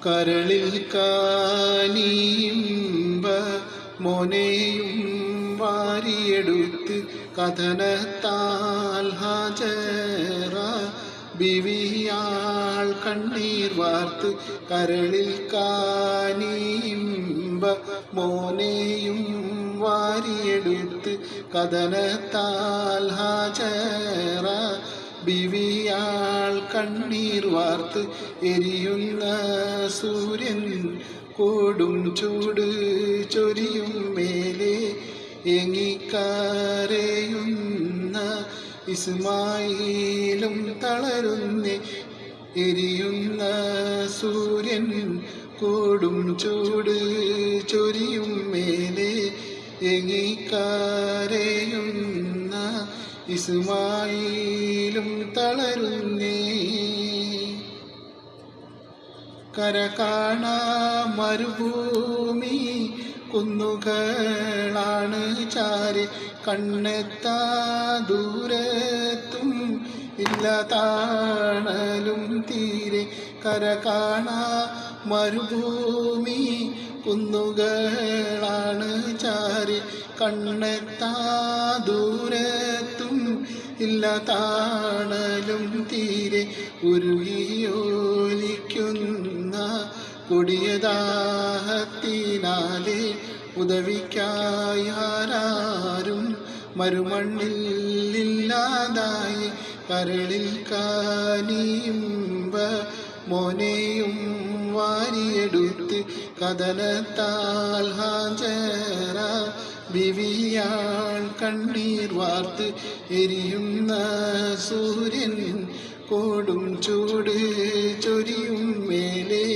കരളിൽ കാനിയിമ്പ മോനെയും വാരിയെടുത്ത് കഥനത്താൽ ഹാജറ ബിവിയാൾ കണ്ണീർ വാർത്ത് കരളിൽ കാനിയിമ്പ മോനെയും വാരിയെടുത്ത് കഥനത്താൽ ഹാജറ ബിവിയാൾ കണ്ണീർ വാർത്ത് എരിയുന്ന സൂര്യൻ കൊടും ചൂട് ചൊരിയും മേലെ എങ്ങിക്കരയുന്ന ഇസ്മായിലും തളരുന്നേ. എരിയുന്ന സൂര്യൻ കൊടും ചൂട് ചൊരിയും മേലെ എങ്ങിക്കരയുന്ന ഇസ്മായിലും തളരുന്നേ. കര കാണാ മരുഭൂമി കുന്നുകളാണ് ചാരി കണ്ണെത്താ ദൂരത്തും ഇല്ല താണലും തീരെ. കര കാണാ മരുഭൂമി കുന്നുകളാണ് ചാരി കണ്ണെത്താ ദൂരത്തും ഇല്ല താണലും തീരെ. ഉരുകിയോലിക്കുന്ന കൊടിയദാഹത്തിനാലെ ഉദവിക്കായി ആരാരും മരുമണ്ണിൽ ഇല്ലാതായി. കരളിൽ കാനിയിമ്പ മോനെയും വാരിയെടുത്ത് കഥനത്താൽ ഹാജറ ബിവിയാൾ കണ്ണീർ വാർത്ത് എരിയുന്ന സൂര്യൻ കൊടും ചൂട് ചൊരിയും മേലെ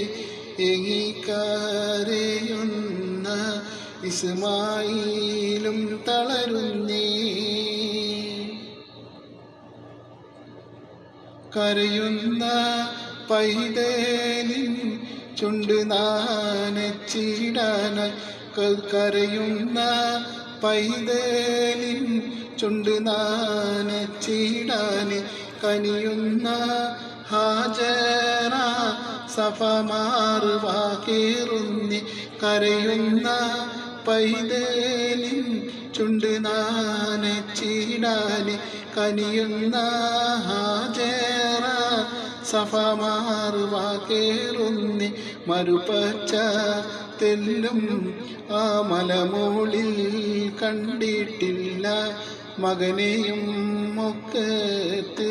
എങ്ങിക്കരയുന്ന ഇസ്മായിലും തളരുന്നേ. കരയുന്ന പൈതലിൻ ചുണ്ട് നാനച്ചിടാനായി. കരയുന്ന പൈതലിൻ ചുണ്ട് നാനച്ചിടാന് കനിയുന്ന ഹാജറ സഫമാറുവാക്കേറുന്നി. കരയുന്ന പൈതലിൻ ചുണ്ട് നാനച്ചിടാന് കനിയുന്ന ഹാജറ സഫമാറുവാക്കേറുന്നി. മരുപച്ച തെല്ലും ആ മലമോളിൽ കണ്ടിട്ടില്ല മകനെയും മൊക്കത്ത്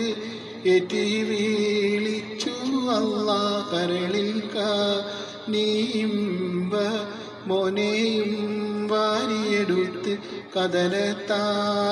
ഏറ്റി വിളിച്ചു അല്ലാ. കരളിൽ കാനിയിമ്പ മോനെയും വാരിയെടുത്ത് കഥനത്താൽ